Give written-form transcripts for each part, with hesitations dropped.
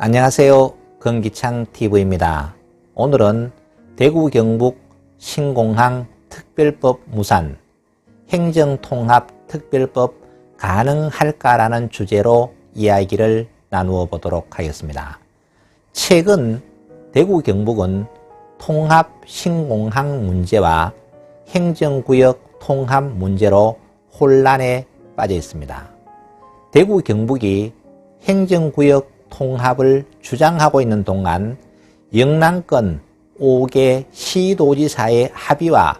안녕하세요. 건기창TV입니다. 오늘은 대구 경북 신공항 특별법 무산 행정통합특별법 가능할까라는 주제로 이야기를 나누어 보도록 하겠습니다. 최근 대구 경북은 통합 신공항 문제와 행정구역 통합 문제로 혼란에 빠져 있습니다. 대구 경북이 행정구역 통합을 주장하고 있는 동안 영남권 5개 시도지사의 합의와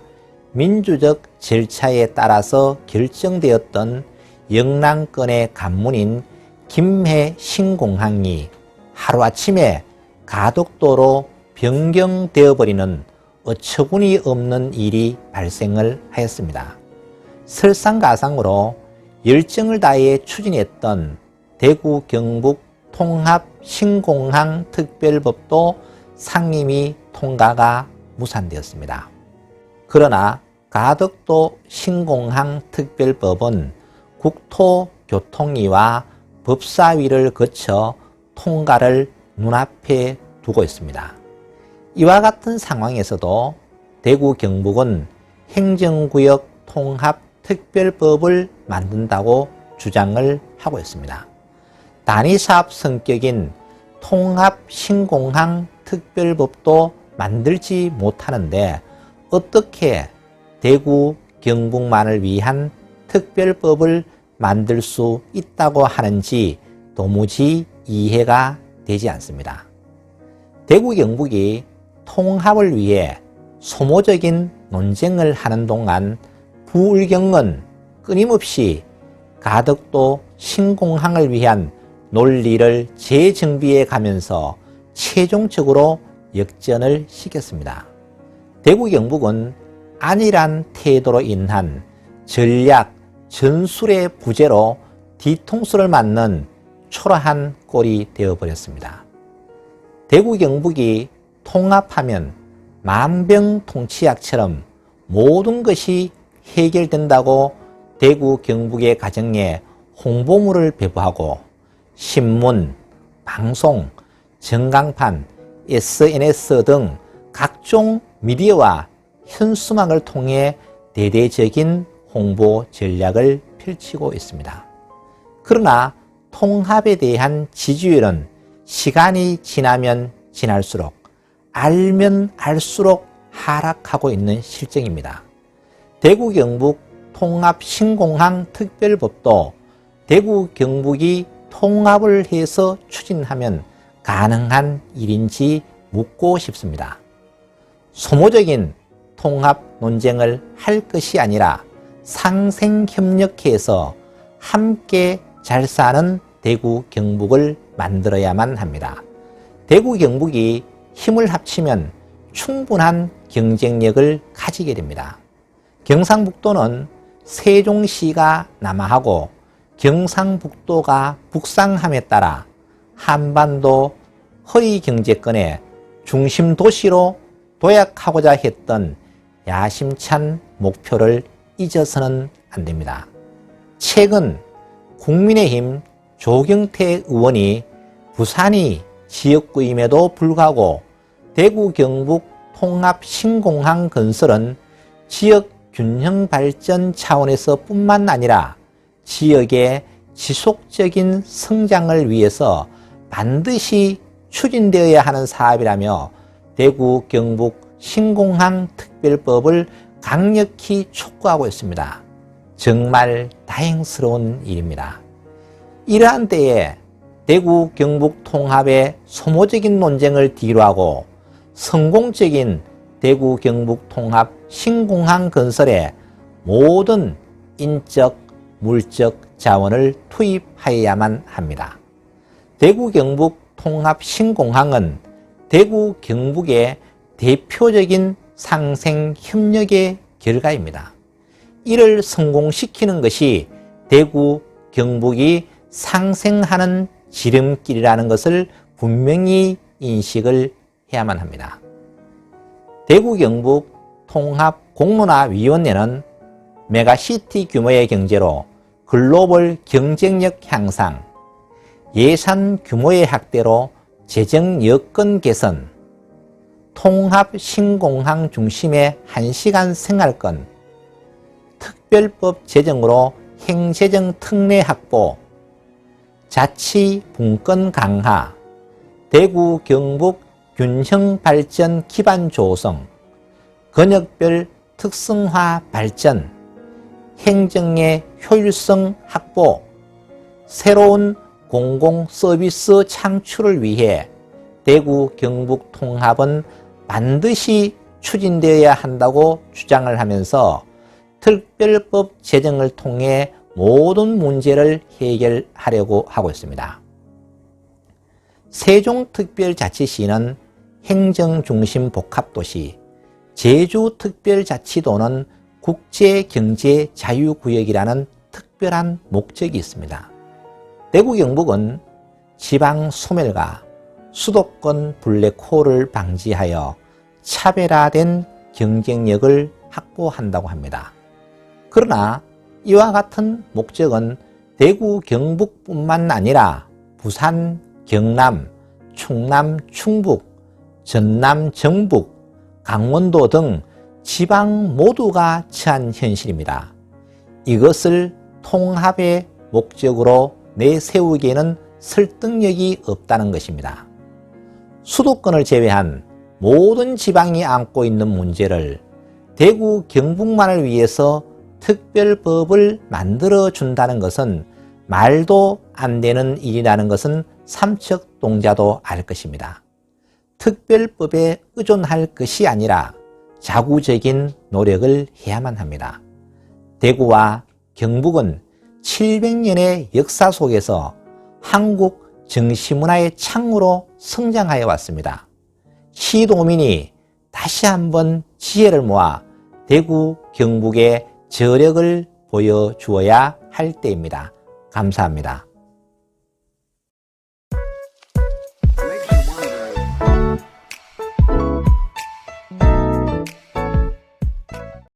민주적 절차에 따라서 결정되었던 영남권의 관문인 김해 신공항이 하루아침에 가덕도로 변경되어 버리는 어처구니 없는 일이 발생을 하였습니다. 설상가상으로 열정을 다해 추진했던 대구 경북 통합 신공항 특별법도 상임위 통과가 무산되었습니다. 그러나 가덕도 신공항 특별법은 국토교통위와 법사위를 거쳐 통과를 눈앞에 두고 있습니다. 이와 같은 상황에서도 대구 경북은 행정구역 통합 특별법을 만든다고 주장을 하고 있습니다. 단위사업 성격인 통합 신공항 특별법도 만들지 못하는데 어떻게 대구 경북만을 위한 특별법을 만들 수 있다고 하는지 도무지 이해가 되지 않습니다. 대구 경북이 통합을 위해 소모적인 논쟁을 하는 동안 부울경은 끊임없이 가덕도 신공항을 위한 논리를 재정비해 가면서 최종적으로 역전을 시켰습니다. 대구 경북은 안일한 태도로 인한 전략, 전술의 부재로 뒤통수를 맞는 초라한 꼴이 되어버렸습니다. 대구 경북이 통합하면 만병통치약처럼 모든 것이 해결된다고 대구 경북의 가정에 홍보물을 배부하고 신문, 방송, 전광판, SNS 등 각종 미디어와 현수막을 통해 대대적인 홍보 전략을 펼치고 있습니다. 그러나 통합에 대한 지지율은 시간이 지나면 지날수록 알면 알수록 하락하고 있는 실정입니다. 대구 경북 통합 신공항 특별법도 대구 경북이 통합을 해서 추진하면 가능한 일인지 묻고 싶습니다. 소모적인 통합 논쟁을 할 것이 아니라 상생협력해서 함께 잘 사는 대구 경북을 만들어야만 합니다. 대구 경북이 힘을 합치면 충분한 경쟁력을 가지게 됩니다. 경상북도는 세종시가 남하하고 경상북도가 북상함에 따라 한반도 허리경제권의 중심 도시로 도약하고자 했던 야심찬 목표를 잊어서는 안 됩니다. 최근 국민의힘 조경태 의원이 부산이 지역구임에도 불구하고 대구 경북 통합 신공항 건설은 지역 균형 발전 차원에서 뿐만 아니라 지역의 지속적인 성장을 위해서 반드시 추진되어야 하는 사업이라며 대구 경북 신공항 특별법을 강력히 촉구하고 있습니다. 정말 다행스러운 일입니다. 이러한 때에 대구 경북 통합의 소모적인 논쟁을 뒤로하고 성공적인 대구 경북 통합 신공항 건설에 모든 인적, 물적 자원을 투입하여야만 합니다. 대구 경북 통합 신공항은 대구 경북의 대표적인 상생 협력의 결과입니다. 이를 성공시키는 것이 대구 경북이 상생하는 지름길이라는 것을 분명히 인식을 해야만 합니다. 대구 경북 통합공론화위원회는 메가시티 규모의 경제로 글로벌 경쟁력 향상, 예산 규모의 확대로 재정 여건 개선, 통합 신공항 중심의 1시간 생활권, 특별법 제정으로 행재정 특례 확보, 자치 분권 강화, 대구 경북 균형 발전 기반 조성, 권역별 특성화 발전, 행정의 효율성 확보, 새로운 공공 서비스 창출을 위해 대구 경북 통합은 반드시 추진되어야 한다고 주장을 하면서 특별법 제정을 통해 모든 문제를 해결하려고 하고 있습니다. 세종특별자치시는 행정중심 복합도시, 제주특별자치도는 국제경제자유구역이라는 특별한 목적이 있습니다. 대구 경북은 지방 소멸과 수도권 블랙홀을 방지하여 차별화된 경쟁력을 확보한다고 합니다. 그러나 이와 같은 목적은 대구 경북뿐만 아니라 부산, 경남, 충남, 충북, 전남, 전북, 강원도 등 지방 모두가 처한 현실입니다. 이것을 통합의 목적으로 내세우기에는 설득력이 없다는 것입니다. 수도권을 제외한 모든 지방이 안고 있는 문제를 대구 경북만을 위해서 특별법을 만들어준다는 것은 말도 안 되는 일이라는 것은 삼척동자도 알 것입니다. 특별법에 의존할 것이 아니라 자구적인 노력을 해야만 합니다. 대구와 경북은 700년의 역사 속에서 한국 정시문화의 창으로 성장하여 왔습니다. 시도민이 다시 한번 지혜를 모아 대구, 경북의 저력을 보여주어야 할 때입니다. 감사합니다.